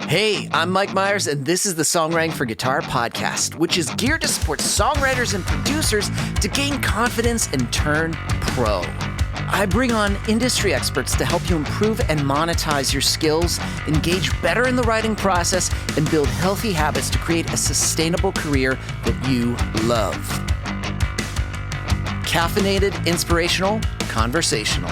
Hey, I'm Mike Myers, and this is the Songwriting for Guitar podcast, which is geared to support songwriters and producers to gain confidence and turn pro. I bring on industry experts to help you improve and monetize your skills, engage better in the writing process, and build healthy habits to create a sustainable career that you love. Caffeinated, inspirational, conversational.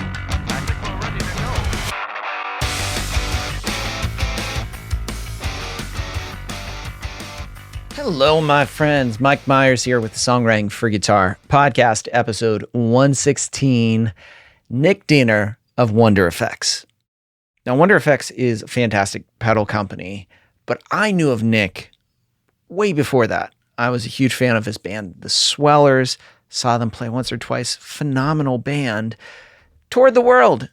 Hello, my friends. Mike Myers here with the Songwriting for Guitar podcast, episode 116. Nick Diener of Oneder Effects. Now, Oneder Effects is a fantastic pedal company, but I knew of Nick way before that. I was a huge fan of his band, the Swellers. Saw them play once or twice. Phenomenal band. Toured the world,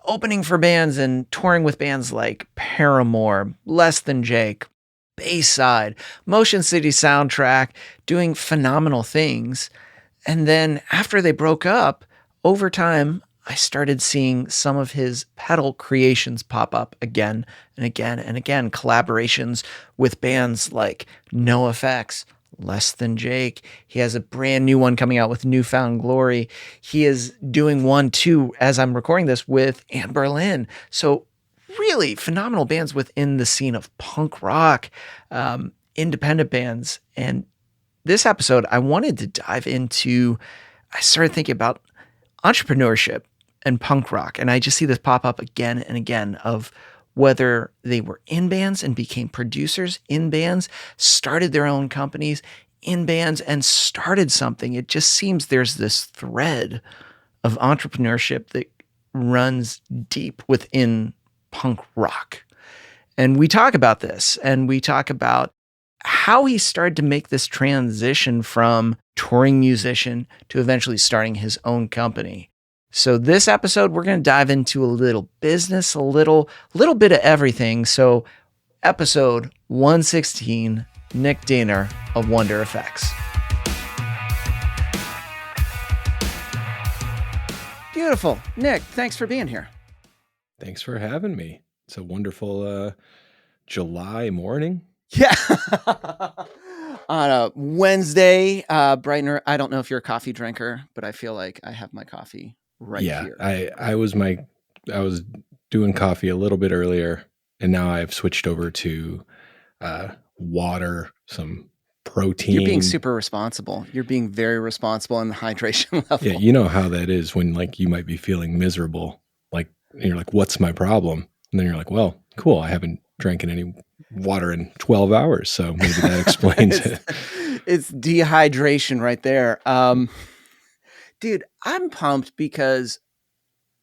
opening for bands and touring with bands like Paramore, Less Than Jake, Bayside, Motion City Soundtrack, doing phenomenal things. And then after they broke up, over time, I started seeing some of his pedal creations pop up again and again and again. Collaborations with bands like No Effects, Less Than Jake. He has a brand new one coming out with Newfound Glory. He is doing one too, as I'm recording this, with Anne Berlin. So really phenomenal bands within the scene of punk rock, independent bands. And this episode, I wanted to dive into, I started thinking about entrepreneurship and punk rock. And I just see this pop up again and again of whether they were in bands and became producers in bands, started their own companies in bands and started something. It just seems there's this thread of entrepreneurship that runs deep within punk rock. And we talk about this, and we talk about how he started to make this transition from touring musician to eventually starting his own company. So this episode, we're going to dive into a little business, a little bit of everything. So episode 116, Nick Diener of Oneder Effects. Beautiful. Nick, thanks for being here. Thanks for having me. It's a wonderful July morning. Yeah. On a Wednesday, bright and early. I don't know if you're a coffee drinker, but I feel like I have my coffee right here. I was doing coffee a little bit earlier, and now I've switched over to water, some protein. You're being super responsible. You're being very responsible in the hydration level. Yeah, you know how that is when like you might be feeling miserable. Like you're like, what's my problem? And then you're like, well, cool. I haven't drank any water in 12 hours. So maybe that explains it. It's dehydration right there. Dude, I'm pumped because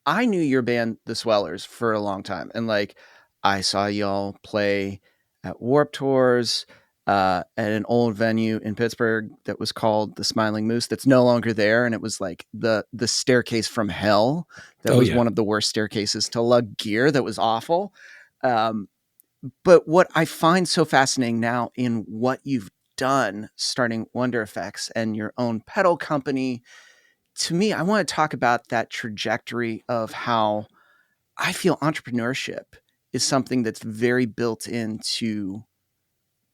I knew your band, the Swellers, for a long time. And like, I saw y'all play at Warped Tours, at an old venue in Pittsburgh that was called the Smiling Moose that's no longer there. And it was like the staircase from hell. That was one of the worst staircases to lug gear. That was awful. But what I find so fascinating now in what you've done, starting Oneder Effects and your own pedal company, to me, I want to talk about that trajectory of how I feel entrepreneurship is something that's very built into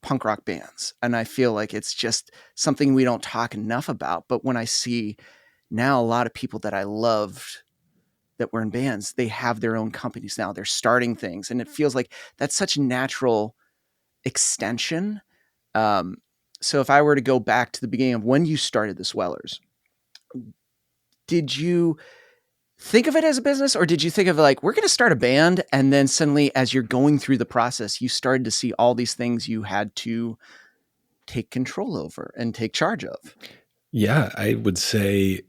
punk rock bands. And I feel like it's just something we don't talk enough about. But when I see now a lot of people that I loved that were in bands, they have their own companies now. They're starting things. And it feels like that's such a natural extension. So if I were to go back to the beginning of when you started the Swellers, did you think of it as a business, or did you think of it like, we're going to start a band, and then suddenly as you're going through the process, you started to see all these things you had to take control over and take charge of? Yeah, I would say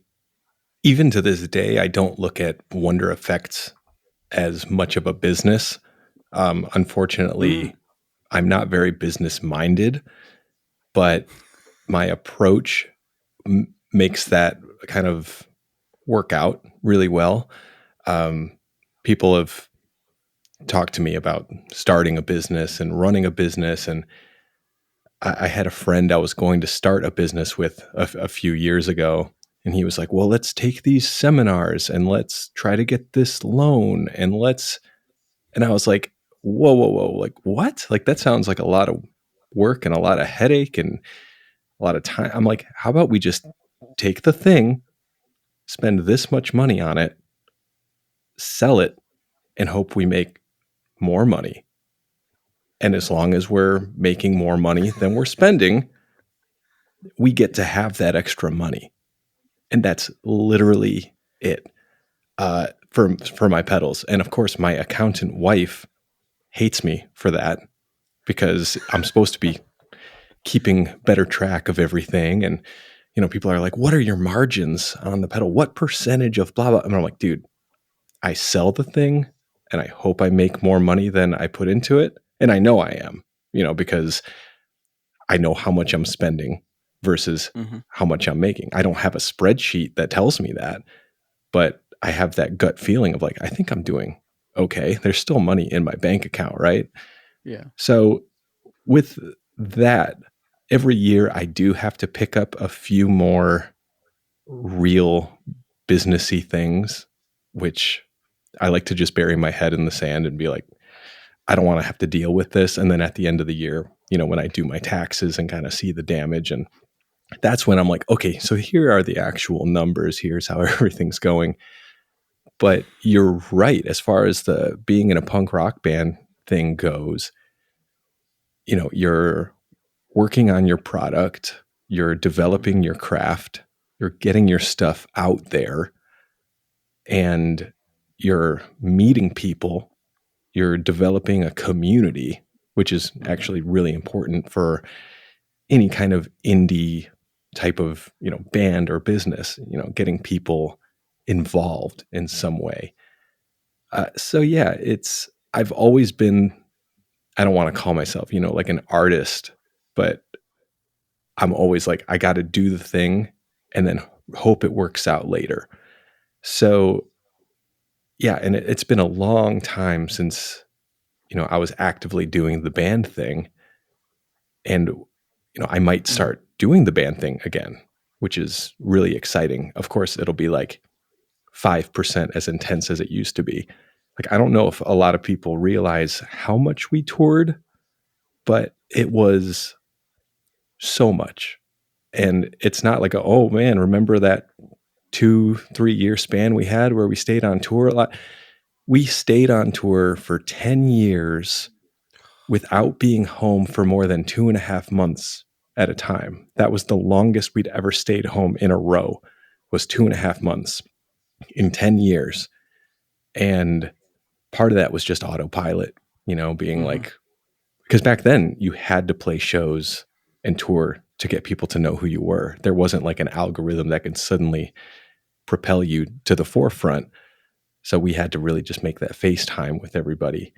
even to this day, I don't look at Oneder Effects as much of a business. Unfortunately, I'm not very business minded, but my approach makes that kind of work out really well. People have talked to me about starting a business and running a business. And I had a friend I was going to start a business with a few years ago. And he was like, well, let's take these seminars and let's try to get this loan. And I was like, whoa, like what? Like that sounds like a lot of work and a lot of headache and a lot of time. I'm like, how about we just take the thing, spend this much money on it, sell it, and hope we make more money. And as long as we're making more money than we're spending, we get to have that extra money. And that's literally it for my pedals. And of course, my accountant wife hates me for that because I'm supposed to be keeping better track of everything. And, people are like, what are your margins on the pedal? What percentage of blah, blah? And I'm like, dude, I sell the thing and I hope I make more money than I put into it. And I know I am, because I know how much I'm spending versus how much I'm making. I don't have a spreadsheet that tells me that, but I have that gut feeling of like, I think I'm doing okay. There's still money in my bank account, right? Yeah. So with that, every year I do have to pick up a few more real businessy things, which I like to just bury my head in the sand and be like, I don't want to have to deal with this. And then at the end of the year, when I do my taxes and kind of see the damage, and that's when I'm like, okay, so here are the actual numbers. Here's how everything's going. But you're right. As far as the being in a punk rock band thing goes, you're working on your product, you're developing your craft, you're getting your stuff out there, and you're meeting people, you're developing a community, which is actually really important for any kind of indie type of, band or business, getting people involved in some way. So yeah, I've always been, I don't want to call myself, like an artist, but I'm always like, I got to do the thing and then hope it works out later. So yeah, and it's been a long time since, I was actively doing the band thing, and, I might start doing the band thing again, which is really exciting. Of course, it'll be like 5% as intense as it used to be. Like, I don't know if a lot of people realize how much we toured, but it was so much. And it's not like, oh man, remember that 2-3 year span we had where we stayed on tour a lot? We stayed on tour for 10 years without being home for more than 2.5 months at a time. That was the longest we'd ever stayed home in a row, was 2.5 months in 10 years. And part of that was just autopilot, being like, because back then you had to play shows and tour to get people to know who you were. There wasn't like an algorithm that could suddenly propel you to the forefront. So we had to really just make that FaceTime with everybody.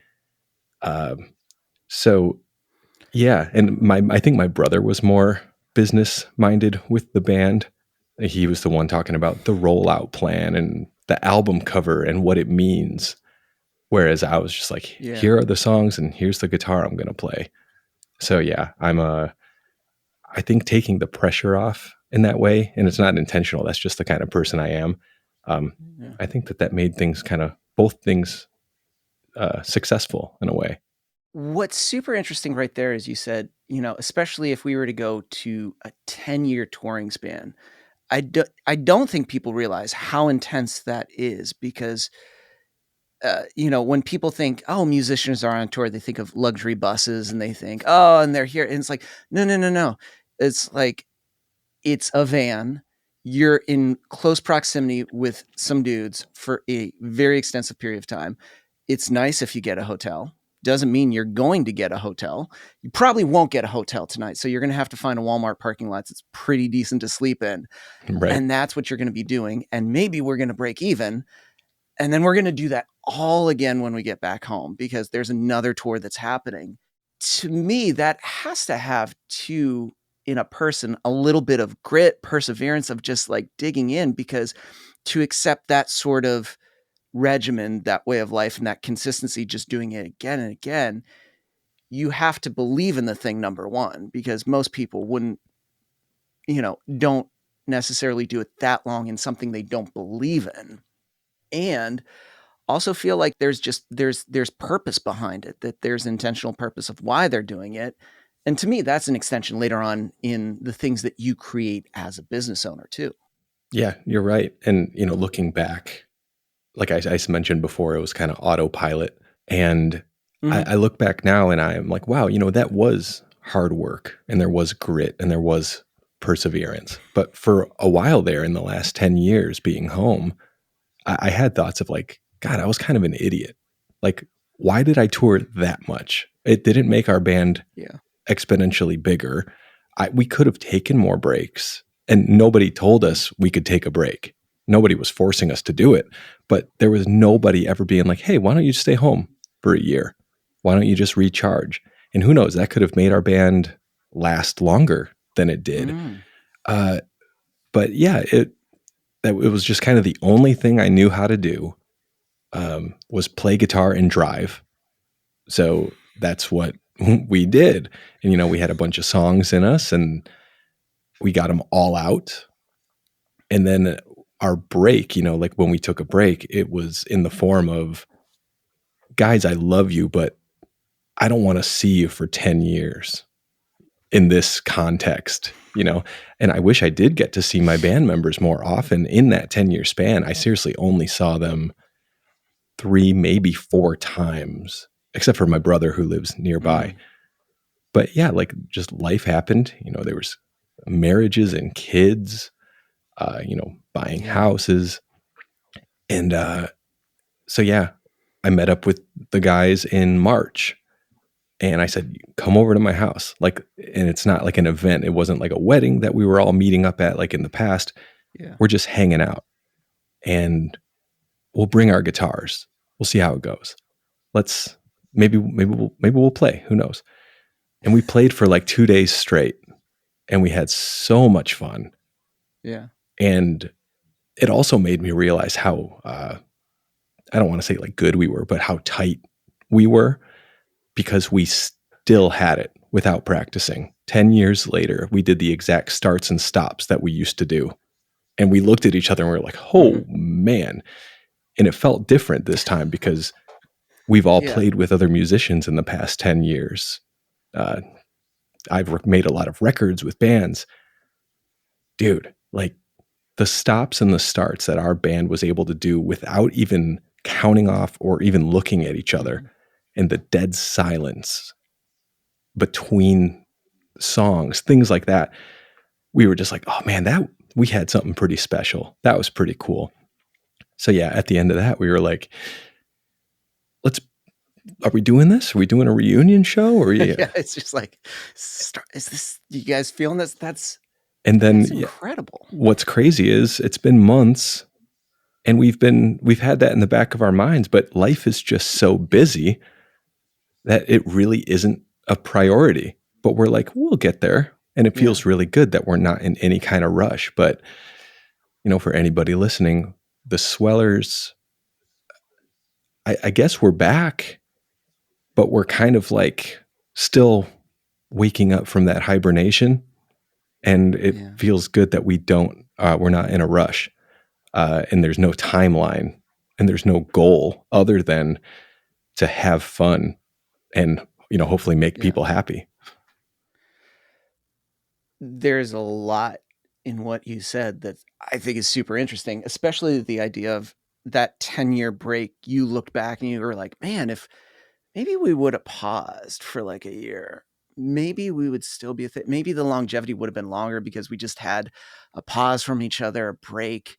So yeah, and I think my brother was more business minded with the band. He was the one talking about the rollout plan and the album cover and what it means. Whereas I was just like, here are the songs and here's the guitar I'm going to play. So yeah, I think taking the pressure off in that way, and it's not intentional. That's just the kind of person I am. I think that made things both things successful in a way. What's super interesting right there is you said, especially if we were to go to a 10-year touring span, I don't think people realize how intense that is because, when people think, oh, musicians are on tour, they think of luxury buses and they think, oh, and they're here. And it's like, no. It's like, it's a van. You're in close proximity with some dudes for a very extensive period of time. It's nice if you get a hotel. Doesn't mean you're going to get a hotel. You probably won't get a hotel tonight. So you're going to have to find a Walmart parking lot that's pretty decent to sleep in. Right. And that's what you're going to be doing. And maybe we're going to break even. And then we're going to do that all again when we get back home because there's another tour that's happening. To me, that has to have in a person, a little bit of grit, perseverance of just like digging in, because to accept that sort of regimen, that way of life and that consistency, just doing it again and again, you have to believe in the thing, number one, because most people wouldn't, don't necessarily do it that long in something they don't believe in. And also feel like there's purpose behind it, that there's intentional purpose of why they're doing it. And to me, that's an extension later on in the things that you create as a business owner too. Yeah, you're right. And, looking back, like I mentioned before, it was kind of autopilot. And Mhm. I look back now and I'm like, wow, that was hard work and there was grit and there was perseverance. But for a while there in the last 10 years being home, I had thoughts of like, God, I was kind of an idiot. Like, why did I tour that much? It didn't make our band Yeah. exponentially bigger. We could have taken more breaks, and nobody told us we could take a break. Nobody was forcing us to do it, but there was nobody ever being like, hey, why don't you stay home for a year? Why don't you just recharge? And who knows, that could have made our band last longer than it did. Mm. But yeah, it was just kind of the only thing I knew how to do, was play guitar and drive. So that's what we did. And, we had a bunch of songs in us and we got them all out. And then our break, like when we took a break, it was in the form of, guys, I love you, but I don't want to see you for 10 years in this context, and I wish I did get to see my band members more often in that 10-year span. I seriously only saw them 3, maybe 4 times, except for my brother who lives nearby. Mm. But yeah, like just life happened. There was marriages and kids, buying houses. And so, yeah, I met up with the guys in March and I said, come over to my house. And it's not like an event. It wasn't like a wedding that we were all meeting up at like in the past. Yeah. We're just hanging out and we'll bring our guitars. We'll see how it goes. Maybe we'll play. Who knows? And we played for like 2 days straight and we had so much fun. Yeah. And it also made me realize how, I don't want to say like good we were, but how tight we were, because we still had it without practicing. 10 years later, we did the exact starts and stops that we used to do. And we looked at each other and we were like, oh man. And it felt different this time because we've all played with other musicians in the past 10 years. I've made a lot of records with bands. Dude, like the stops and the starts that our band was able to do without even counting off or even looking at each other, and the dead silence between songs, things like that. We were just like, oh man, we had something pretty special. That was pretty cool. So yeah, at the end of that, we were like, are we doing this? Are we doing a reunion show? Or Yeah, it's just like, is this, you guys feeling this? That's incredible. What's crazy is it's been months and we've had that in the back of our minds, but life is just so busy that it really isn't a priority. But we're like, we'll get there. And it feels really good that we're not in any kind of rush. But, for anybody listening, the Swellers, I guess we're back, but we're kind of like still waking up from that hibernation. And it feels good that we're not in a rush. And there's no timeline and there's no goal other than to have fun and, hopefully make people happy. There's a lot in what you said that I think is super interesting, especially the idea of that 10-year break. You looked back and you were like, man, if maybe we would have paused for like a year, maybe we would still be maybe the longevity would have been longer because we just had a pause from each other, a break.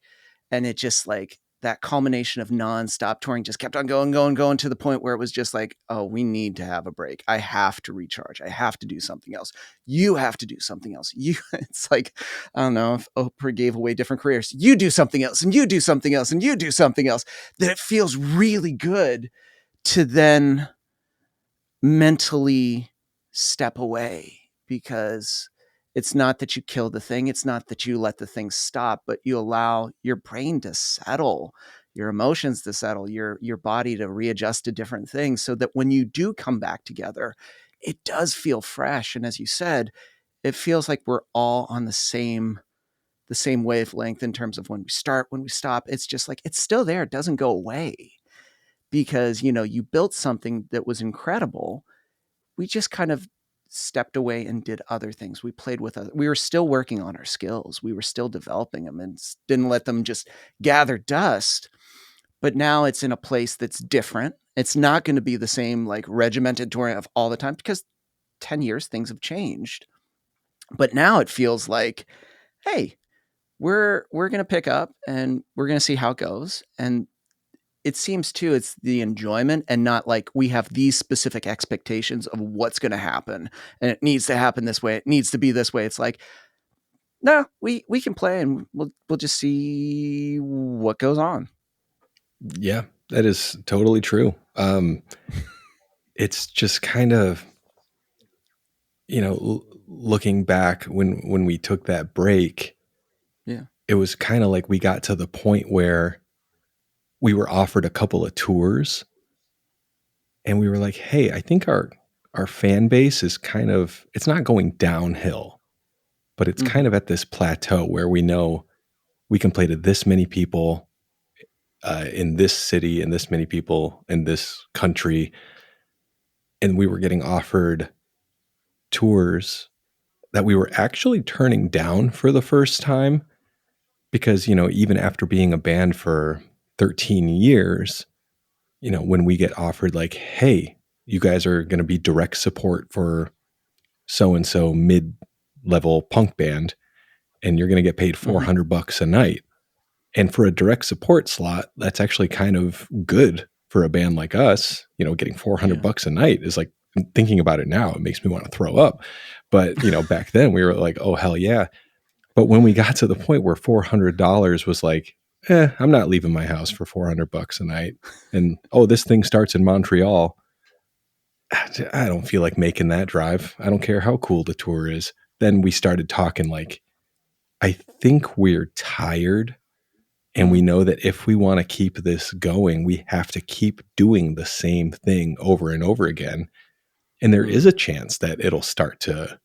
And it just like that culmination of nonstop touring just kept on going to the point where it was just like, oh, we need to have a break. I have to recharge. I have to do something else. You have to do something else. It's like, I don't know if Oprah gave away different careers. You do something else and you do something else and you do something else. That it feels really good to then mentally step away, because it's not that you kill the thing. It's not that you let the thing stop, but you allow your brain to settle, your emotions to settle, your body to readjust to different things, so that when you do come back together, it does feel fresh. And as you said, it feels like we're all on the same wavelength in terms of when we start, when we stop. It's just like, it's still there. It doesn't go away. because, you know, you built something that was incredible. We just kind of stepped away and did other things. We played with other, we were still working on our skills. We were still developing them and didn't let them just gather dust. But now it's in a place that's different. It's not going to be the same like regimented touring of all the time, because 10 years things have changed. But now it feels like, hey, we're going to pick up and we're going to see how it goes. And it seems too, it's the enjoyment and not like we have these specific expectations of what's going to happen and it needs to happen this way. It needs to be this way. It's like, no, we can play and we'll just see what goes on. Yeah, that is totally true. It's just kind of, you know, looking back when we took that break, it was kind of like we got to the point where we were offered a couple of tours and we were like, hey, I think our fan base is kind of, it's not going downhill, but it's kind of at this plateau where we know we can play to this many people in this city and this many people in this country. And we were getting offered tours that we were actually turning down for the first time because, you know, even after being a band for 13 years, you know, when we get offered like, hey, you guys are going to be direct support for so-and-so mid-level punk band, and you're going to get paid $400 a night. And for a direct support slot, that's actually kind of good for a band like us. You know, getting $400 a night is like, thinking about it now, it makes me want to throw up. But, you know, back then we were like, oh, hell yeah. But when we got to the point where $400 was like, I'm not leaving my house for $400 a night. And, oh, this thing starts in Montreal. I don't feel like making that drive. I don't care how cool the tour is. Then we started talking like, I think we're tired. And we know that if we want to keep this going, we have to keep doing the same thing over and over again. And there is a chance that it'll start to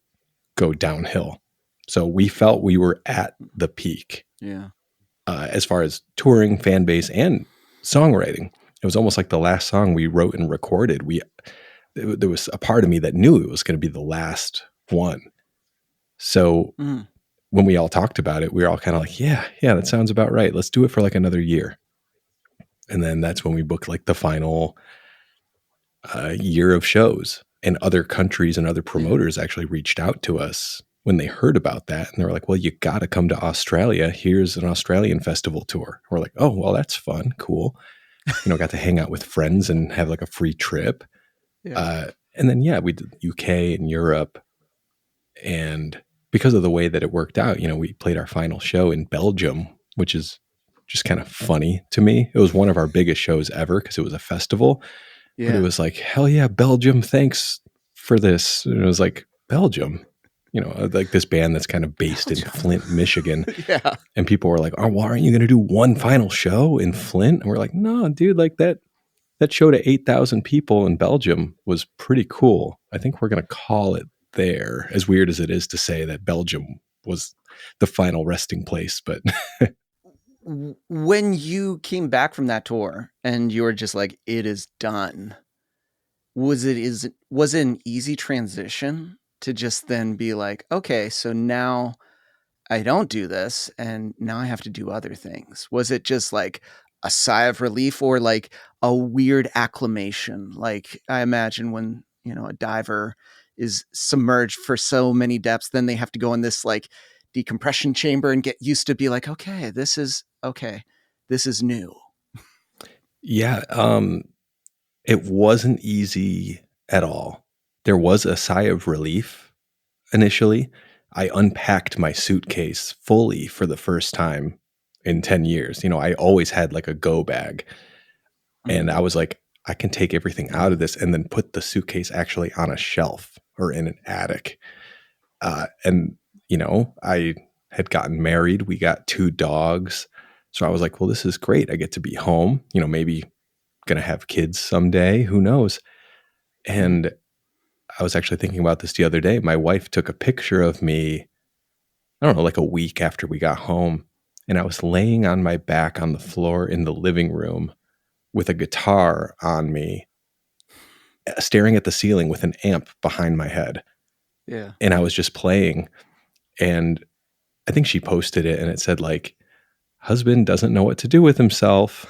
go downhill. So we felt we were at the peak. Yeah. As far as touring, fan base, and songwriting. It was almost like the last song we wrote and recorded. There was a part of me that knew it was going to be the last one. So when we all talked about it, we were all kind of like, yeah, that sounds about right. Let's do it for like another year. And then that's when we booked like the final year of shows. And other countries and other promoters actually reached out to us when they heard about that. And they were like, well, you got to come to Australia. Here's an Australian festival tour. We're like, oh, well, that's fun. Cool. You know, got to hang out with friends and have like a free trip. And then, we did UK and Europe. And because of the way that it worked out, you know, we played our final show in Belgium, which is just kind of funny to me. It was one of our biggest shows ever because it was a festival. But it was like, hell yeah, Belgium, thanks for this. And it was like, Belgium, you know, like this band that's kind of based in Flint, Michigan. And people were like, oh, well, aren't you going to do one final show in Flint? And we're like, no, dude, like that show to 8,000 people in Belgium was pretty cool. I think we're going to call it there, as weird as it is to say that Belgium was the final resting place. But when you came back from that tour and you were just like, it is done, was it an easy transition to just then be like, okay, so now I don't do this and now I have to do other things? Was it just like a sigh of relief or like a weird acclimation? Like I imagine when, you know, a diver is submerged for so many depths, then they have to go in this like decompression chamber and get used to be like, okay, this is new. Yeah. It wasn't easy at all. There was a sigh of relief initially. I unpacked my suitcase fully for the first time in 10 years. You know, I always had like a go bag. And I was like, I can take everything out of this and then put the suitcase actually on a shelf or in an attic. And, you know, I had gotten married. We got 2 dogs. So I was like, well, this is great. I get to be home, you know, maybe going to have kids someday. Who knows? And I was actually thinking about this the other day. My wife took a picture of me, I don't know, like a week after we got home. And I was laying on my back on the floor in the living room with a guitar on me, staring at the ceiling with an amp behind my head. Yeah. And I was just playing, and I think she posted it, and it said like, husband doesn't know what to do with himself.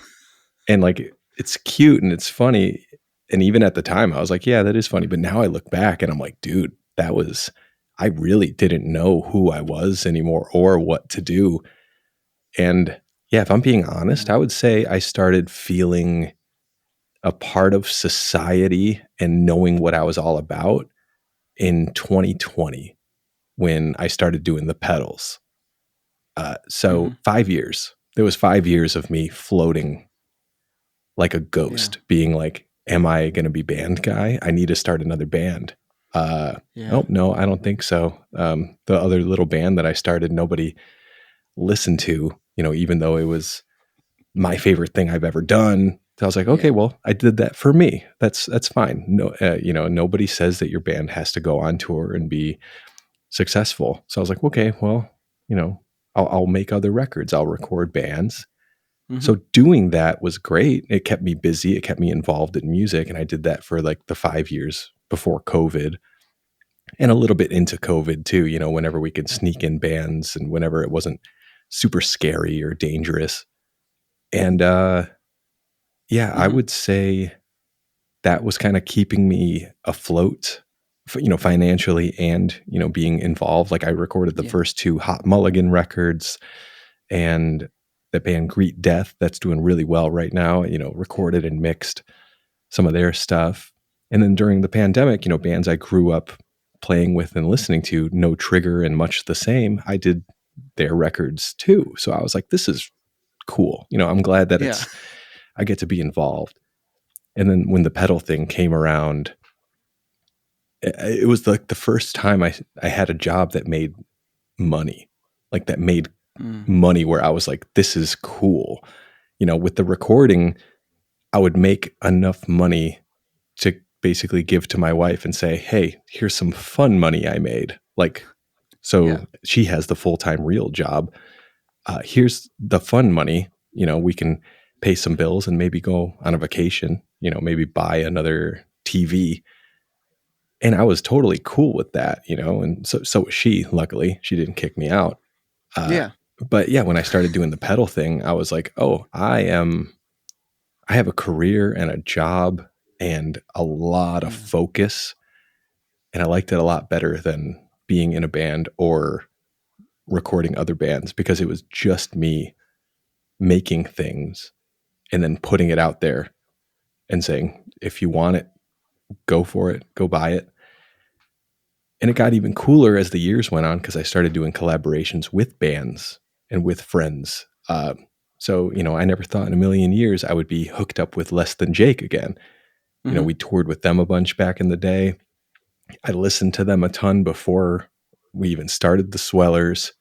And like, it's cute and it's funny. And even at the time I was like, yeah, that is funny. But now I look back and I'm like, dude, I really didn't know who I was anymore or what to do. And yeah, if I'm being honest, I would say I started feeling a part of society and knowing what I was all about in 2020 when I started doing the pedals. So 5 years. There was 5 years of me floating like a ghost, being like, am I going to be band guy? I need to start another band. Oh, no, I don't think so. The other little band that I started, nobody listened to, even though it was my favorite thing I've ever done. So I was like, okay, well, I did that for me. That's fine. No, nobody says that your band has to go on tour and be successful. So I was like, okay, well, I'll make other records. I'll record bands. So doing that was great. It kept me busy. It kept me involved in music. And I did that for like the 5 years before COVID and a little bit into COVID too, whenever we could sneak in bands and whenever it wasn't super scary or dangerous. And I would say that was kind of keeping me afloat, financially and, being involved. Like I recorded the first 2 Hot Mulligan records, and the band Greet Death, that's doing really well right now, recorded and mixed some of their stuff. And then during the pandemic, bands I grew up playing with and listening to, No Trigger and Much the Same, I did their records too. So I was like, this is cool. I'm glad that I get to be involved. And then when the pedal thing came around, it was like the first time I had a job that made money, like that made money where I was like, this is cool. With the recording, I would make enough money to basically give to my wife and say, hey, here's some fun money I made. Like, so she has the full-time real job. Here's the fun money. We can pay some bills and maybe go on a vacation, maybe buy another TV. And I was totally cool with that, and so was she. Luckily, she didn't kick me out. But yeah, when I started doing the pedal thing, I was like, oh, I have a career and a job and a lot of focus. And I liked it a lot better than being in a band or recording other bands, because it was just me making things and then putting it out there and saying, if you want it, go for it, go buy it. And it got even cooler as the years went on, because I started doing collaborations with bands and with friends. So, I never thought in a million years I would be hooked up with Less Than Jake again. We toured with them a bunch back in the day. I listened to them a ton before we even started the Swellers.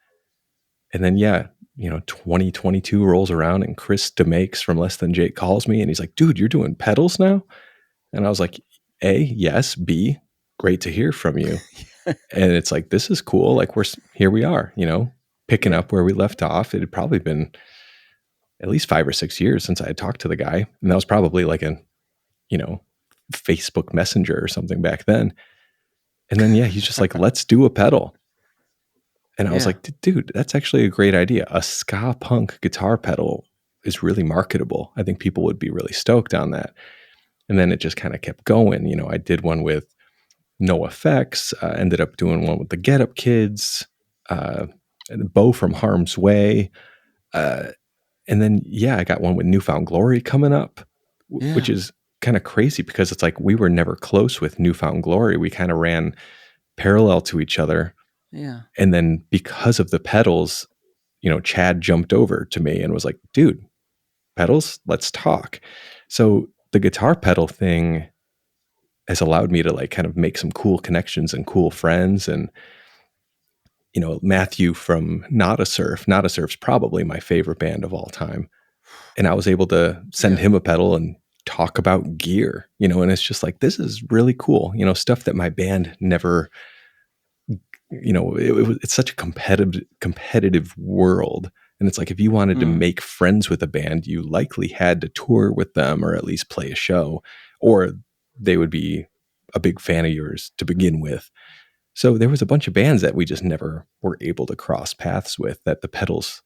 And then, 2022 rolls around and Chris DeMakes from Less Than Jake calls me and he's like, dude, you're doing pedals now? And I was like, A, yes. B, great to hear from you. And it's like, this is cool. Like here we are, picking up where we left off. It had probably been at least 5 or 6 years since I had talked to the guy. And that was probably like a, Facebook Messenger or something back then. And then, he's just like, let's do a pedal. And I was like, dude, that's actually a great idea. A ska punk guitar pedal is really marketable. I think people would be really stoked on that. And then it just kind of kept going. I did one with No Effects, ended up doing one with the Get Up Kids, and Bo from Harm's Way. And then, I got one with Newfound Glory coming up, which is kind of crazy, because it's like we were never close with Newfound Glory. We kind of ran parallel to each other. Yeah. And then because of the pedals, Chad jumped over to me and was like, dude, pedals, let's talk. So the guitar pedal thing has allowed me to like kind of make some cool connections and cool friends. And, Matthew from Not a Surf's probably my favorite band of all time. And I was able to send him a pedal and talk about gear, and it's just like, this is really cool, stuff that my band never, it's such a competitive world And it's like, if you wanted to make friends with a band, you likely had to tour with them or at least play a show, or they would be a big fan of yours to begin with. So there was a bunch of bands that we just never were able to cross paths with that the pedals,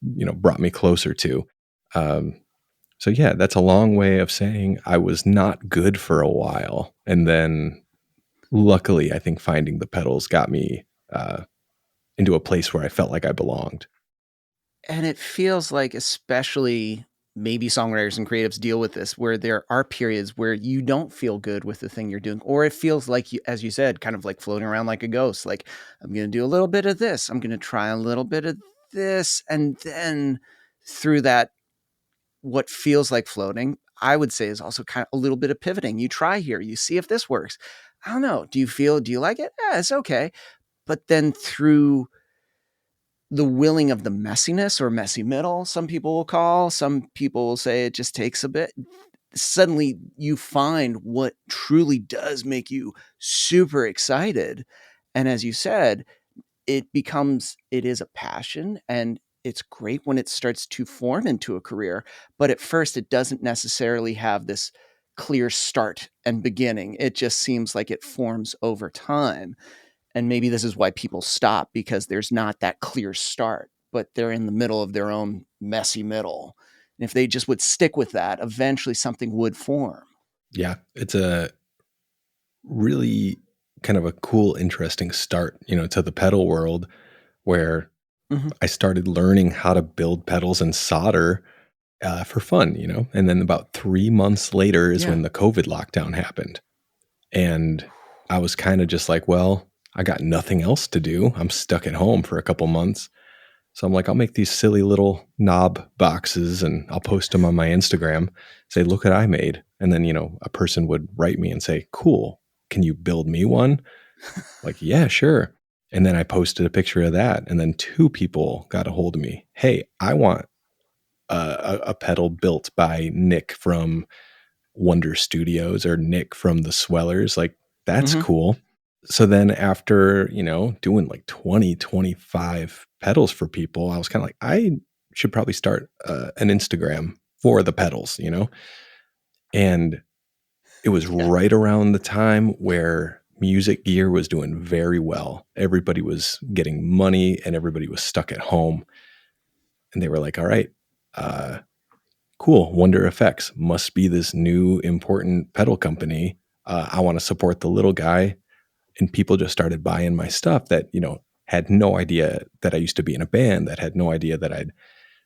brought me closer to. So yeah, that's a long way of saying I was not good for a while. And then luckily, I think finding the pedals got me into a place where I felt like I belonged. And it feels like, especially maybe songwriters and creatives deal with this, where there are periods where you don't feel good with the thing you're doing, or it feels like, you, as you said, kind of like floating around like a ghost. Like, I'm going to do a little bit of this. I'm going to try a little bit of this. And then through that, what feels like floating, I would say, is also kind of a little bit of pivoting. You try here, you see if this works. I don't know. Do you like it? Yeah, it's okay. But then through the willing of the messiness, or messy middle, some people will call, some people will say it just takes a bit. Suddenly you find what truly does make you super excited. And as you said, it is a passion, and it's great when it starts to form into a career. But at first, it doesn't necessarily have this clear start and beginning. It just seems like it forms over time. And maybe this is why people stop, because there's not that clear start, but they're in the middle of their own messy middle. And if they just would stick with that, eventually something would form. Yeah, it's a really kind of a cool, interesting start, to the pedal world, where I started learning how to build pedals and solder for fun, and then about 3 months later is when the COVID lockdown happened. And I was kind of just like, well, I got nothing else to do. I'm stuck at home for a couple months. So I'm like, I'll make these silly little knob boxes and I'll post them on my Instagram, say, look what I made. And then, a person would write me and say, cool, can you build me one? Like, yeah, sure. And then I posted a picture of that. And then 2 people got a hold of me. Hey, I want a pedal built by Nick from Wonder Studios or Nick from the Swellers. Like, that's cool. So then after, doing like 20, 25 pedals for people, I was kind of like, I should probably start an Instagram for the pedals, And it was right around the time where music gear was doing very well. Everybody was getting money and everybody was stuck at home. And they were like, all right, cool. Wonder Effects must be this new important pedal company. I want to support the little guy. And people just started buying my stuff that, had no idea that I used to be in a band, that had no idea that I'd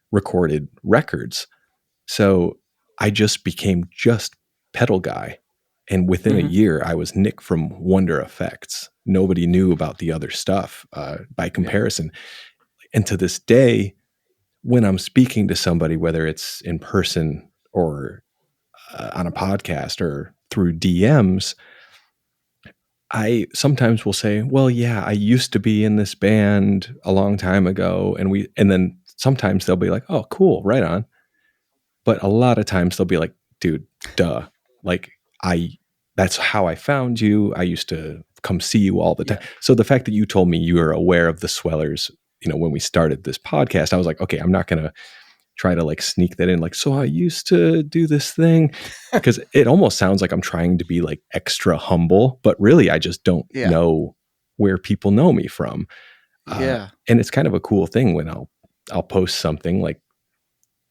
recorded records. So I just became just pedal guy. And within a year, I was Nick from Wonder Effects. Nobody knew about the other stuff by comparison. And to this day, when I'm speaking to somebody, whether it's in person or on a podcast or through DMs, I sometimes will say, well, yeah, I used to be in this band a long time ago. And then sometimes they'll be like, oh, cool, right on. But a lot of times they'll be like, dude, duh. Like, that's how I found you. I used to come see you all the time. So the fact that you told me you were aware of the Swellers, when we started this podcast, I was like, okay, I'm not going to try to like sneak that in. Like, so I used to do this thing, because it almost sounds like I'm trying to be like extra humble, but really I just don't know where people know me from. And it's kind of a cool thing when I'll post something like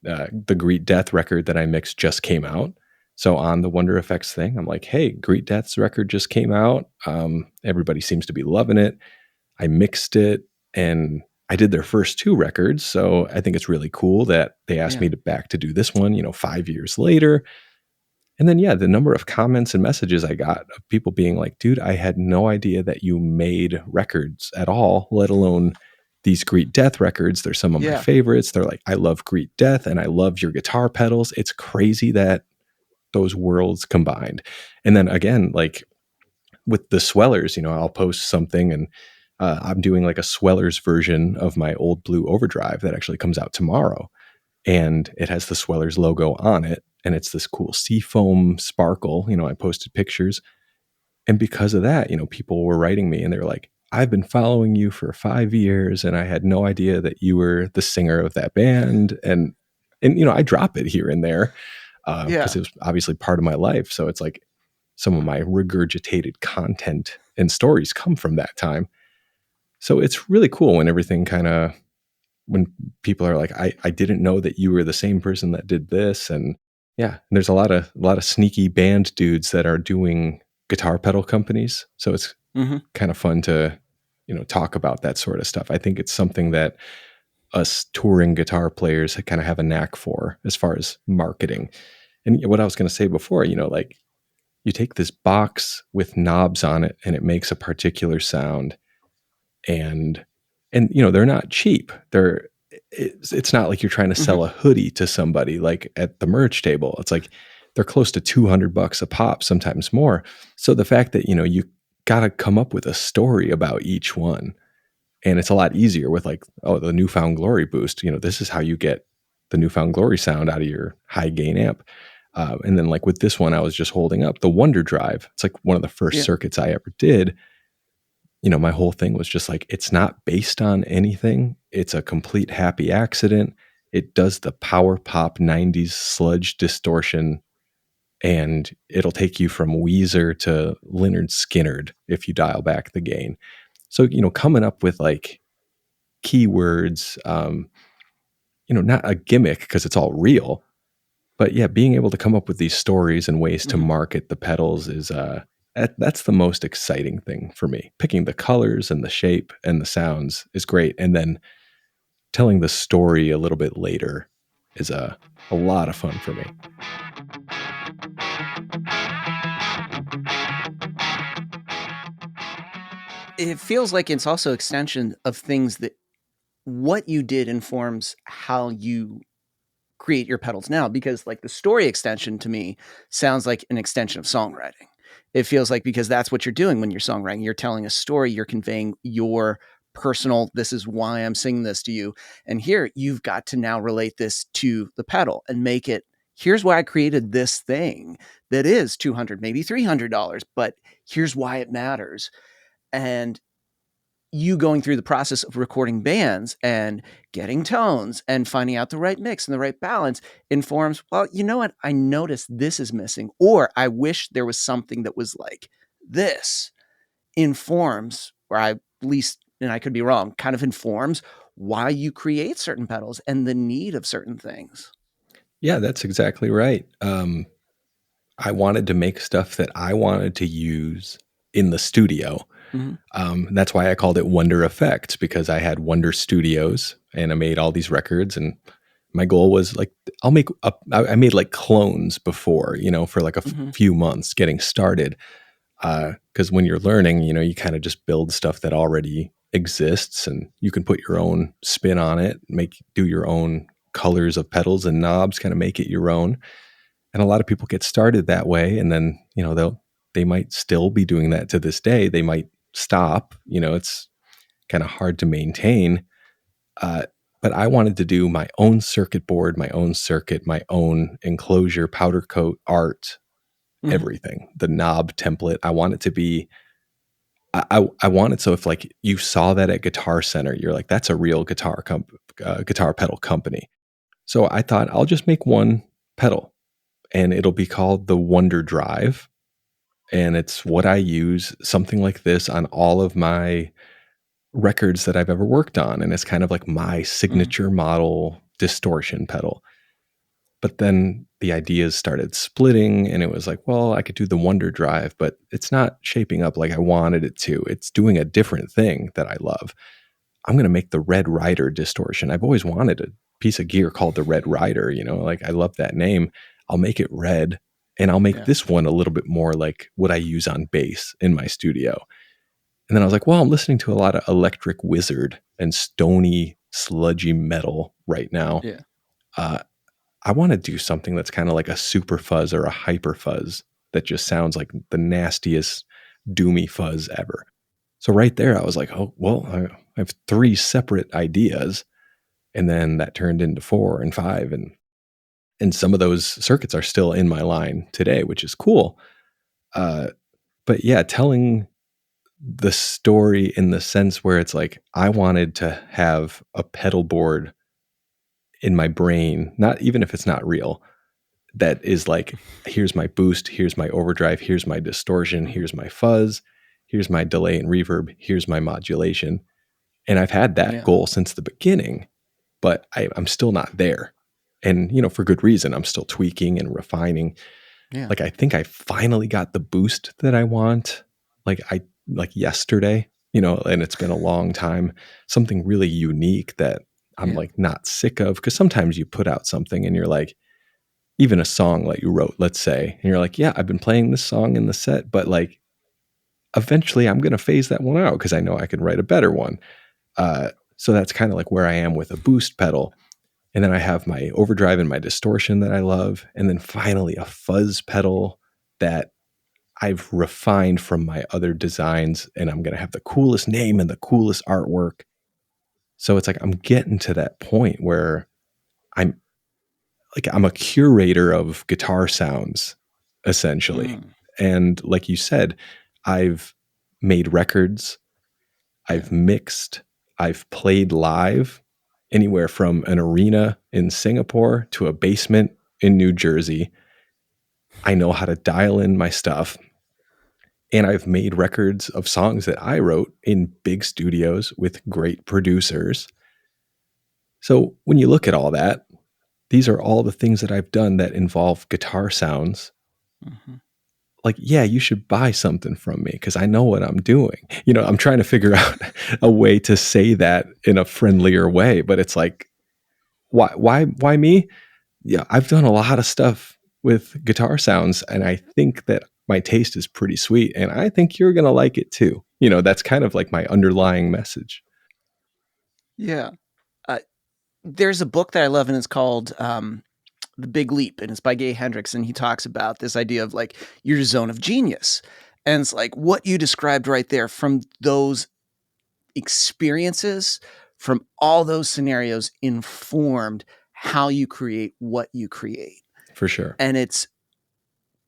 the Greet Death record that I mixed just came out. So on the Wonder Effects thing, I'm like, hey, Greet Death's record just came out. Everybody seems to be loving it. I mixed it and I did their first 2 records. So I think it's really cool that they asked me back to do this one, 5 years later. And then, the number of comments and messages I got of people being like, dude, I had no idea that you made records at all, let alone these Greet Death records. They're some of my favorites. They're like, I love Greet Death and I love your guitar pedals. It's crazy that those worlds combined. And then again, like with the Swellers, I'll post something and I'm doing like a Swellers version of my Old Blue Overdrive that actually comes out tomorrow. And it has the Swellers logo on it. And it's this cool seafoam sparkle. I posted pictures. And because of that, people were writing me and they were like, I've been following you for 5 years and I had no idea that you were the singer of that band. And, I drop it here and there because Yeah. it was obviously part of my life. So it's like some of my regurgitated content and stories come from that time. So it's really cool when everything when people are like, I didn't know that you were the same person that did this. And yeah, and there's a lot of sneaky band dudes that are doing guitar pedal companies. So it's Hmm. kind of fun to, talk about that sort of stuff. I think it's something that us touring guitar players kind of have a knack for as far as marketing. And what I was going to say before, like you take this box with knobs on it and it makes a particular sound, and they're not cheap. It's not like you're trying to Hmm. sell a hoodie to somebody like at the merch table. It's like they're close to $200 a pop, sometimes more. So the fact that you got to come up with a story about each one, and it's a lot easier with like, oh, the Newfound Glory boost. This is how you get the Newfound Glory sound out of your high gain amp. And then like with this one, I was just holding up the Wonder Drive. It's like one of the first Yeah. circuits I ever did. My whole thing was just like, it's not based on anything. It's a complete happy accident. It does the power pop 90s sludge distortion, and it'll take you from Weezer to Lynyrd Skynyrd if you dial back the gain. So, coming up with like keywords, not a gimmick because it's all real, but yeah, being able to come up with these stories and ways to Hmm. market the pedals is that's the most exciting thing for me. Picking the colors and the shape and the sounds is great, and then telling the story a little bit later is a lot of fun for me. It feels like it's also extension of things that what you did informs how you create your pedals now, because like the story extension to me sounds like an extension of songwriting. It feels like, because that's what you're doing when you're songwriting. You're telling a story, you're conveying your personal, this is why I'm singing this to you. And here you've got to now relate this to the pedal and make it, here's why I created this thing that is $200, maybe $300, but here's why it matters. And you going through the process of recording bands and getting tones and finding out the right mix and the right balance informs, well, you know what? I noticed this is missing, or I wish there was something that was like this. Informs, or I at least, and I could be wrong, kind of informs why you create certain pedals and the need of certain things. Yeah, that's exactly right. I wanted to make stuff that I wanted to use in the studio. Mm-hmm. That's why I called it Wonder Effects, because I had Wonder Studios and I made all these records. And my goal was like, I made like clones before, for like a Mm-hmm. few months getting started. Because when you're learning, you kind of just build stuff that already exists and you can put your own spin on it, do your own colors of pedals and knobs, kind of make it your own. And a lot of people get started that way. And then, they might still be doing that to this day. They might stop, it's kind of hard to maintain. Uh, but I wanted to do my own circuit board, my own circuit, my own enclosure, powder coat, art, Mm-hmm. everything, the knob template. I want it to be, I want it so if like you saw that at Guitar Center, you're like, that's a real guitar pedal company. So I thought I'll just make one pedal and it'll be called the Wonder Drive. And it's what I use, something like this, on all of my records that I've ever worked on. And it's kind of like my Mm-hmm. signature model distortion pedal. But then the ideas started splitting, and it was like, well, I could do the Wonder Drive, but it's not shaping up like I wanted it to. It's doing a different thing that I love. I'm going to make the Red Rider distortion. I've always wanted a piece of gear called the Red Rider, like I love that name. I'll make it red, and I'll make Yeah. this one a little bit more like what I use on bass in my studio. And then I was like, well, I'm listening to a lot of Electric Wizard and stony, sludgy metal right now. Yeah. Uh, I want to do something that's kind of like a super fuzz or a hyper fuzz that just sounds like the nastiest doomy fuzz ever. So right there, I was like, oh, well, I have three separate ideas. And then that turned into 4 and 5. And some of those circuits are still in my line today, which is cool. But yeah, telling the story in the sense where it's like I wanted to have a pedal board in my brain, not even if it's not real, that is like, here's my boost, here's my overdrive, here's my distortion, here's my fuzz, here's my delay and reverb, here's my modulation. And I've had that goal since the beginning, but I'm still not there. And, for good reason. I'm still tweaking and refining. Yeah. Like, I think I finally got the boost that I want. Like yesterday, and it's been a long time, something really unique that I'm like not sick of. Cause sometimes you put out something and you're like, even a song that you wrote, let's say, and you're like, yeah, I've been playing this song in the set, but like eventually I'm going to phase that one out because I know I can write a better one. So that's kind of like where I am with a boost pedal. And then I have my overdrive and my distortion that I love. And then finally a fuzz pedal that I've refined from my other designs, and I'm going to have the coolest name and the coolest artwork. So it's like I'm getting to that point where I'm a curator of guitar sounds, essentially. And like you said, I've made records, I've mixed, I've played live, anywhere from an arena in Singapore to a basement in New Jersey. I know how to dial in my stuff. And I've made records of songs that I wrote in big studios with great producers. So when you look at all that, these are all the things that I've done that involve guitar sounds. Like, yeah, you should buy something from me because I know what I'm doing. I'm trying to figure out a way to say that in a friendlier way, but it's like, why me? Yeah, I've done a lot of stuff with guitar sounds, and I think that my taste is pretty sweet, and I think you're going to like it too. That's kind of like my underlying message. Yeah. There's a book that I love, and it's called The Big Leap, and it's by Gay Hendricks, and he talks about this idea of like your zone of genius. And it's like what you described right there, from those experiences, from all those scenarios, informed how you create what you create. For sure. And it's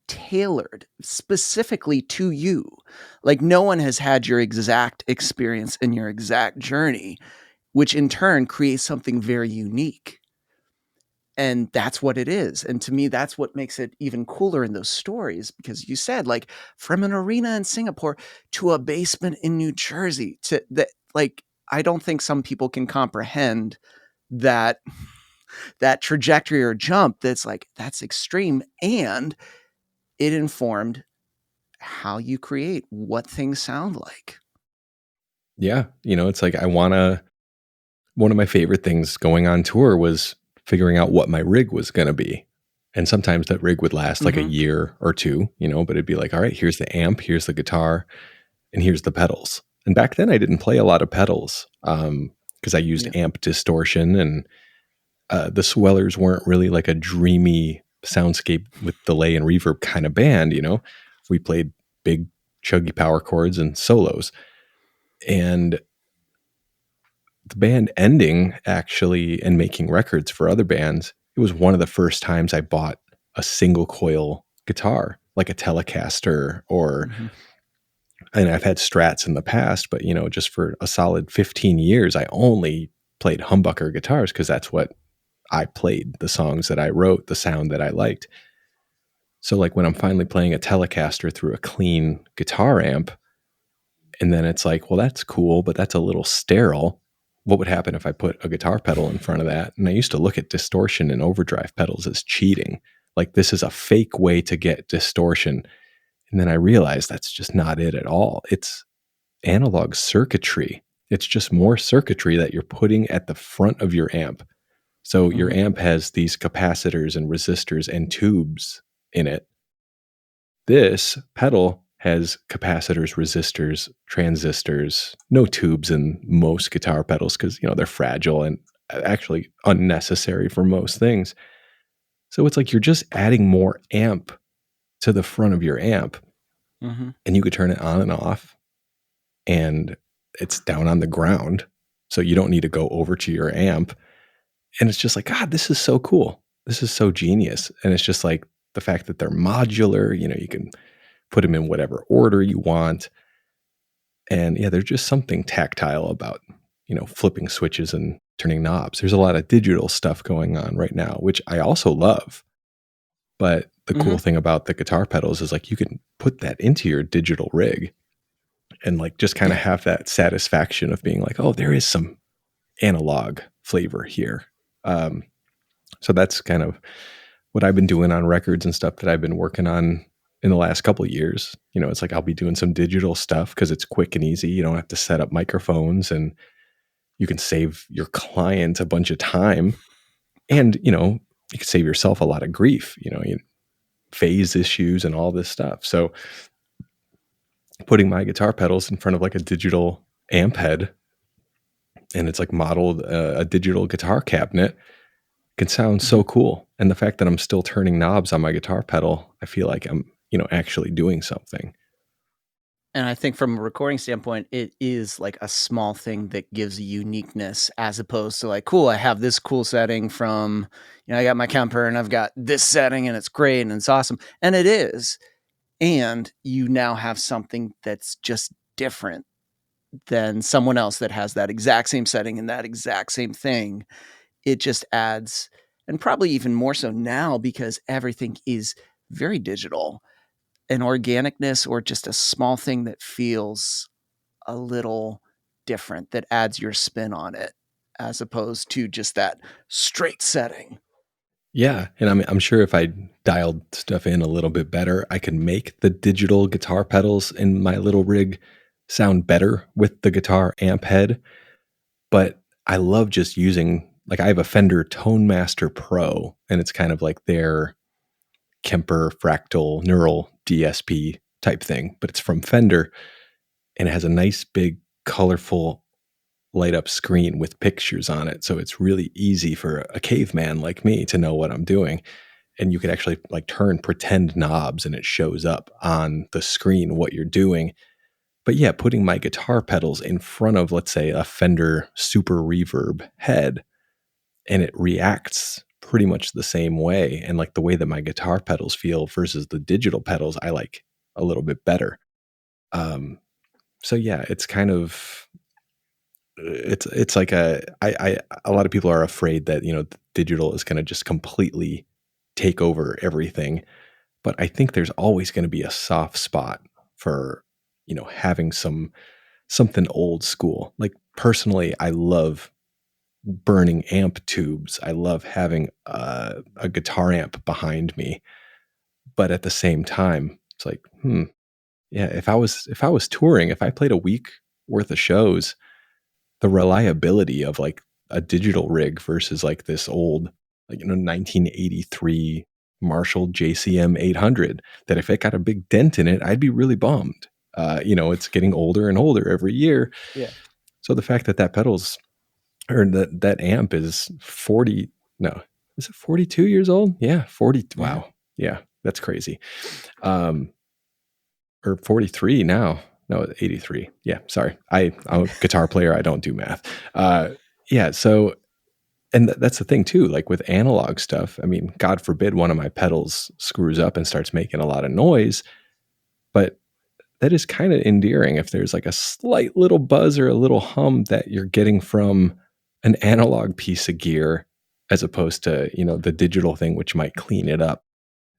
tailored specifically to you. Like no one has had your exact experience and your exact journey, which in turn creates something very unique. And that's what it is. And to me, that's what makes it even cooler in those stories, because you said like from an arena in Singapore to a basement in New Jersey, to that, like, I don't think some people can comprehend that trajectory or jump. That's like, that's extreme. And it informed how you create, what things sound like. Yeah. It's like one of my favorite things going on tour was figuring out what my rig was going to be. And sometimes that rig would last like a year or two, but it'd be like, all right, here's the amp, here's the guitar, and here's the pedals. And back then I didn't play a lot of pedals because I used amp distortion, and the Swellers weren't really like a dreamy soundscape with delay and reverb kind of band. We played big chuggy power chords and solos. And the band ending actually and making records for other bands, it was one of the first times I bought a single coil guitar, like a Telecaster or, and I've had Strats in the past, but just for a solid 15 years, I only played humbucker guitars because that's what I played, the songs that I wrote, the sound that I liked. So like when I'm finally playing a Telecaster through a clean guitar amp, and then it's like, well, that's cool, but that's a little sterile. What would happen if I put a guitar pedal in front of that? And I used to look at distortion and overdrive pedals as cheating. Like this is a fake way to get distortion. And then I realized that's just not it at all. It's analog circuitry. It's just more circuitry that you're putting at the front of your amp. So your amp has these capacitors and resistors and tubes in it. This pedal has capacitors, resistors, transistors, no tubes in most guitar pedals because, they're fragile and actually unnecessary for most things. So it's like you're just adding more amp to the front of your amp, and you could turn it on and off, and it's down on the ground. So you don't need to go over to your amp. And it's just like, God, this is so cool. This is so genius. And it's just like the fact that they're modular, you can put them in whatever order you want. And yeah, there's just something tactile about, flipping switches and turning knobs. There's a lot of digital stuff going on right now, which I also love. But the cool thing about the guitar pedals is like you can put that into your digital rig and like just kind of have that satisfaction of being like, oh, there is some analog flavor here. So that's kind of what I've been doing on records and stuff that I've been working on in the last couple of years. It's like I'll be doing some digital stuff because it's quick and easy. You don't have to set up microphones, and you can save your client a bunch of time, and you can save yourself a lot of grief. Phase issues and all this stuff. So putting my guitar pedals in front of like a digital amp head, and it's like modeled a digital guitar cabinet, can sound so cool. And the fact that I'm still turning knobs on my guitar pedal, I feel like I'm, actually doing something. And I think from a recording standpoint, it is like a small thing that gives a uniqueness as opposed to like, cool, I have this cool setting from, I got my Kemper and I've got this setting and it's great and it's awesome. And it is. And you now have something that's just different than someone else that has that exact same setting and that exact same thing. It just adds, and probably even more so now because everything is very digital, an organicness or just a small thing that feels a little different that adds your spin on it as opposed to just that straight setting. Yeah. And I'm sure if I dialed stuff in a little bit better, I could make the digital guitar pedals in my little rig sound better with the guitar amp head. But I love just using, like, I have a Fender Tone Master Pro, and it's kind of like their Kemper fractal neural DSP type thing, but it's from Fender, and it has a nice big colorful light up screen with pictures on it. So it's really easy for a caveman like me to know what I'm doing. And you could actually like turn pretend knobs and it shows up on the screen what you're doing. But yeah, putting my guitar pedals in front of, let's say, a Fender Super Reverb head, and it reacts pretty much the same way. And like the way that my guitar pedals feel versus the digital pedals, I like a little bit better. So yeah, it's kind of, it's like a lot of people are afraid that, digital is going to just completely take over everything. But I think there's always going to be a soft spot for, having something old school. Like personally, I love burning amp tubes. I love having a guitar amp behind me. But at the same time, it's like, yeah, if I was touring, if I played a week worth of shows, the reliability of like a digital rig versus like this old, like, 1983 Marshall JCM 800, that if it got a big dent in it, I'd be really bummed. It's getting older and older every year. Yeah. So the fact that pedals or that amp is 40, no, is it 42 years old? Yeah, 40. Wow. Yeah, that's crazy. Or 43 now. No, 83. Yeah, sorry. I'm a guitar player. I don't do math. Yeah, so, and that's the thing too, like with analog stuff, I mean, God forbid one of my pedals screws up and starts making a lot of noise, but that is kind of endearing if there's like a slight little buzz or a little hum that you're getting from an analog piece of gear as opposed to, the digital thing, which might clean it up.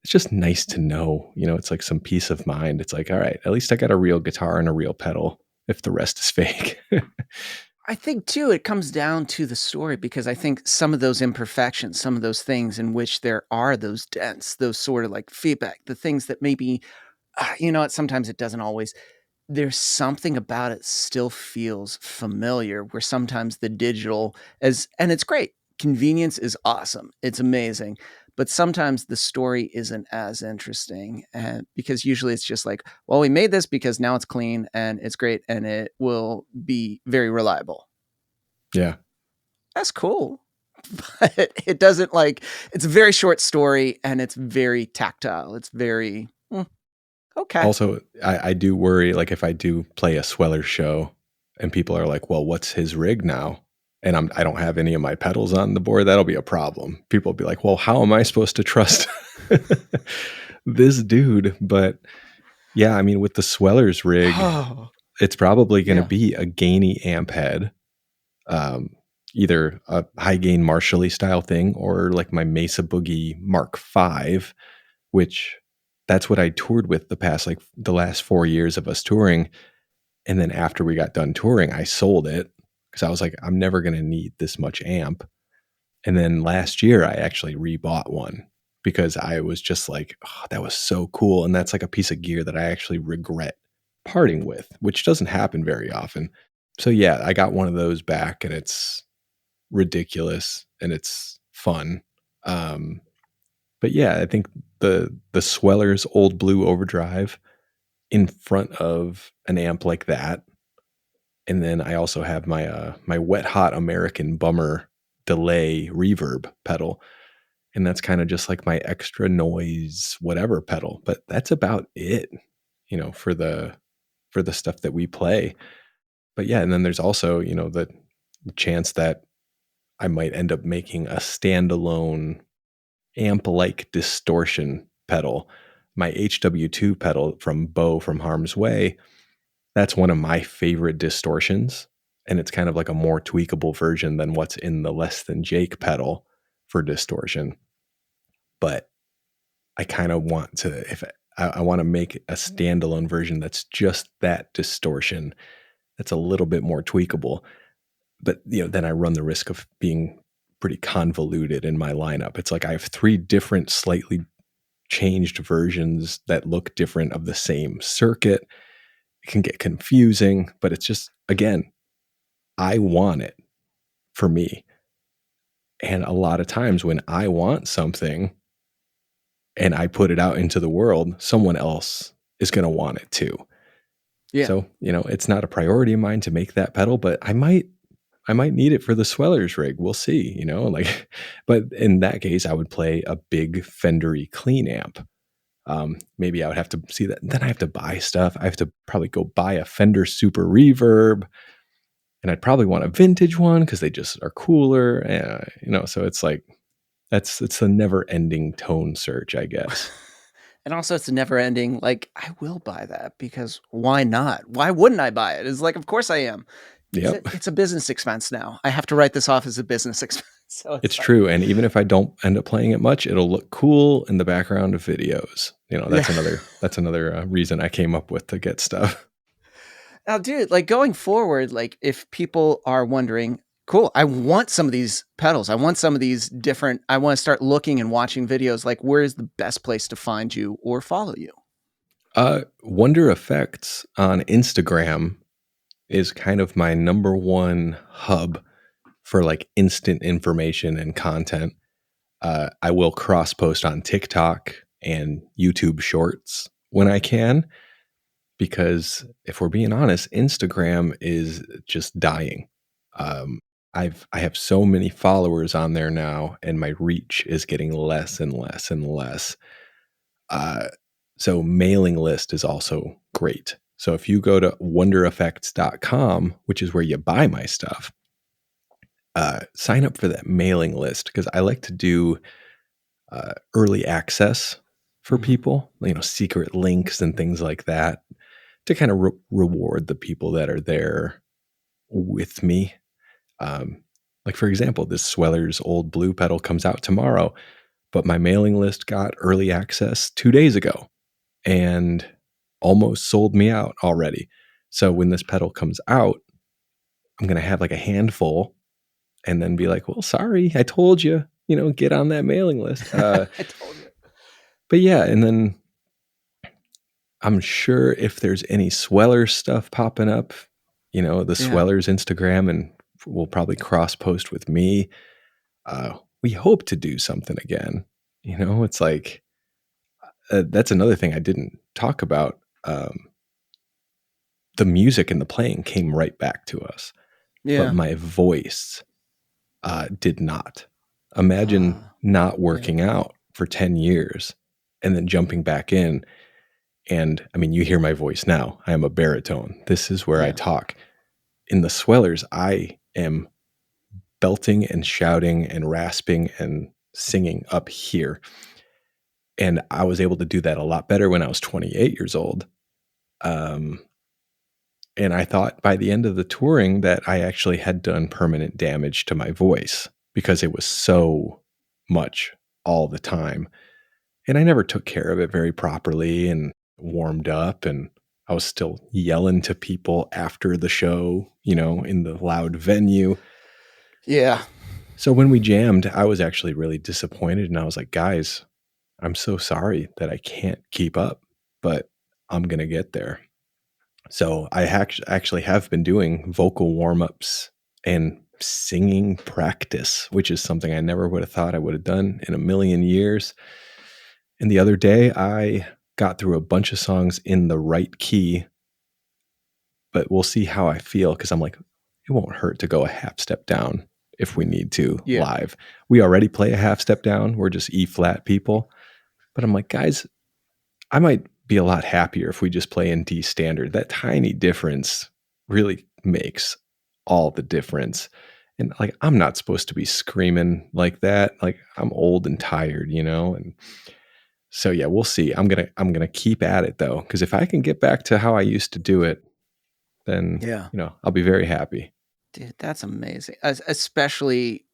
It's just nice to know, it's like some peace of mind. It's like, all right, at least I got a real guitar and a real pedal if the rest is fake. I think too, it comes down to the story because I think some of those imperfections, some of those things in which there are those dents, those sort of like feedback, the things that maybe, sometimes it doesn't always, there's something about it still feels familiar where sometimes the digital and it's great. Convenience is awesome. It's amazing. But sometimes the story isn't as interesting. And because usually it's just like, well, we made this because now it's clean and it's great and it will be very reliable. Yeah. That's cool. But it doesn't it's a very short story and it's very tactile. It's very, okay. Also, I do worry, like if I do play a Swellers show and people are like, well, what's his rig now? And I don't have any of my pedals on the board, that'll be a problem. People will be like, well, how am I supposed to trust this dude? But yeah, I mean, with the Swellers rig, it's probably going to Yeah. be a gainy amp head, either a high gain Marshall style thing or like my Mesa Boogie Mark V, which that's what I toured with the last 4 years of us touring. And then after we got done touring, I sold it because I was like, I'm never going to need this much amp. And then last year, I actually rebought one because I was just like, oh, that was so cool. And that's like a piece of gear that I actually regret parting with, which doesn't happen very often. So yeah, I got one of those back and it's ridiculous and it's fun. But yeah, I think the Swellers Old Blue Overdrive in front of an amp like that. And then I also have my my Wet Hot American Bummer delay reverb pedal. And that's kind of just like my extra noise whatever pedal, but that's about it, for the stuff that we play. But yeah, and then there's also, the chance that I might end up making a standalone amp-like distortion pedal. My HW2 pedal from Bo from Harm's Way, that's one of my favorite distortions. And it's kind of like a more tweakable version than what's in the Less Than Jake pedal for distortion. But I kind of want to, if I want to make a standalone version that's just that distortion, that's a little bit more tweakable. But then I run the risk of being pretty convoluted in my lineup. It's like I have 3 different slightly changed versions that look different of the same circuit. It can get confusing, but it's just, again, I want it for me. And a lot of times when I want something and I put it out into the world, someone else is going to want it too. Yeah. So, it's not a priority of mine to make that pedal, but I might need it for the Swellers rig. We'll see, but in that case, I would play a big Fendery clean amp. Maybe I would have to see that. Then I have to buy stuff. I have to probably go buy a Fender Super Reverb, and I'd probably want a vintage one because they just are cooler. So it's like, it's a never ending tone search, I guess. And also it's never ending. Like, I will buy that because why not? Why wouldn't I buy it? It's like, of course I am. Yep. It's a business expense now. I have to write this off as a business expense. So it's true. And even if I don't end up playing it much, it'll look cool in the background of videos. That's another reason I came up with to get stuff. Now, dude, like going forward, like if people are wondering, cool, I want some of these pedals. I want some of these different, I want to start looking and watching videos. Like, where is the best place to find you or follow you? Oneder Effects on Instagram is kind of my number one hub for like instant information and content. I will cross post on TikTok and YouTube Shorts when I can, because if we're being honest, Instagram is just dying. I have so many followers on there now, and my reach is getting less and less and less. So mailing list is also great. So if you go to wondereffects.com, which is where you buy my stuff, sign up for that mailing list because I like to do early access for people, secret links and things like that to kind of reward the people that are there with me. Like, for example, this Swellers Old Blue pedal comes out tomorrow, but my mailing list got early access 2 days ago and almost sold me out already. So when this pedal comes out, I'm going to have like a handful and then be like, well, sorry, I told you, get on that mailing list. I told you. But yeah, and then I'm sure if there's any Swellers stuff popping up, the Swellers Instagram, and will probably cross post with me. We hope to do something again. It's like, that's another thing I didn't talk about. The music and the playing came right back to us. But my voice did not. Imagine not working out for 10 years and then jumping back in. And I mean, you hear my voice now. I am a baritone. This is where I talk. In the Swellers, I am belting and shouting and rasping and singing up here. And I was able to do that a lot better when I was 28 years old. And I thought by the end of the touring that I actually had done permanent damage to my voice because it was so much all the time. And I never took care of it very properly and warmed up. And I was still yelling to people after the show, in the loud venue. Yeah. So when we jammed, I was actually really disappointed. And I was like, guys, I'm so sorry that I can't keep up, but I'm going to get there. So I actually have been doing vocal warm-ups and singing practice, which is something I never would have thought I would have done in a million years. And the other day, I got through a bunch of songs in the right key, but we'll see how I feel because I'm like, it won't hurt to go a half step down if we need to live. We already play a half step down. We're just E-flat people. But I'm like, guys, I might be a lot happier if we just play in D standard. That tiny difference really makes all the difference. And like, I'm not supposed to be screaming like that. Like, I'm old and tired, And so yeah, we'll see. I'm gonna keep at it though, because if I can get back to how I used to do it, then I'll be very happy. Dude, that's amazing. Especially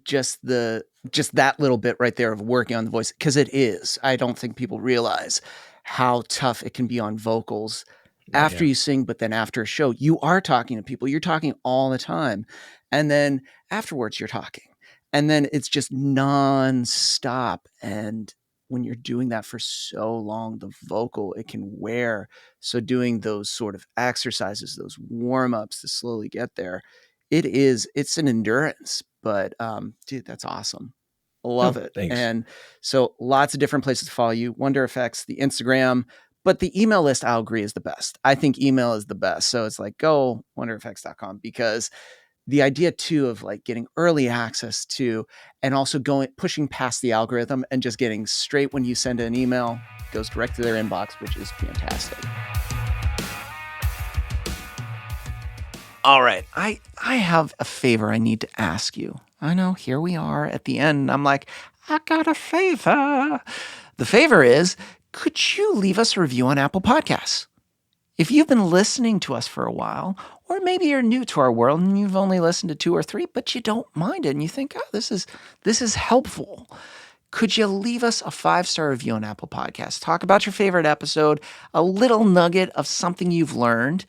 just that little bit right there of working on the voice, because it is. I don't think people realize how tough it can be on vocals after you sing, but then after a show, you are talking to people. You're talking all the time. And then afterwards you're talking. And then it's just nonstop. And when you're doing that for so long, the vocal, it can wear. So doing those sort of exercises, those warm-ups to slowly get there, it's an endurance. But dude, that's awesome. Love it. Thanks. And so lots of different places to follow you. Wonder Effects, the Instagram, but the email list, I'll agree, is the best. I think email is the best. So it's like, go wondereffects.com, because the idea too of like getting early access to, and also pushing past the algorithm and just getting straight when you send an email, goes direct to their inbox, which is fantastic. All right. I have a favor I need to ask you. I know, here we are at the end. I'm like, I got a favor. The favor is, could you leave us a review on Apple Podcasts? If you've been listening to us for a while, or maybe you're new to our world and you've only listened to 2 or 3, but you don't mind it and you think, oh, this is helpful, could you leave us a 5-star review on Apple Podcasts? Talk about your favorite episode, a little nugget of something you've learned,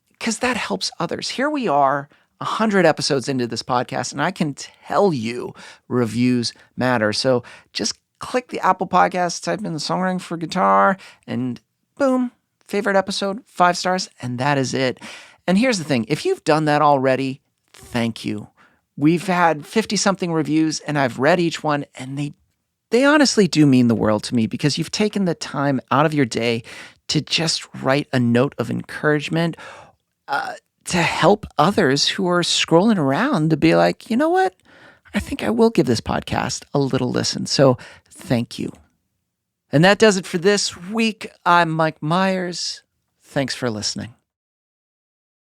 because that helps others. Here we are, 100 episodes into this podcast, and I can tell you reviews matter. So just click the Apple Podcast, type in the songwriting for guitar, and boom, favorite episode, 5 stars, and that is it. And here's the thing. If you've done that already, thank you. We've had 50-something reviews, and I've read each one, and they honestly do mean the world to me, because you've taken the time out of your day to just write a note of encouragement, to help others who are scrolling around to be like, you know what? I think I will give this podcast a little listen. So thank you. And that does it for this week. I'm Mike Myers. Thanks for listening.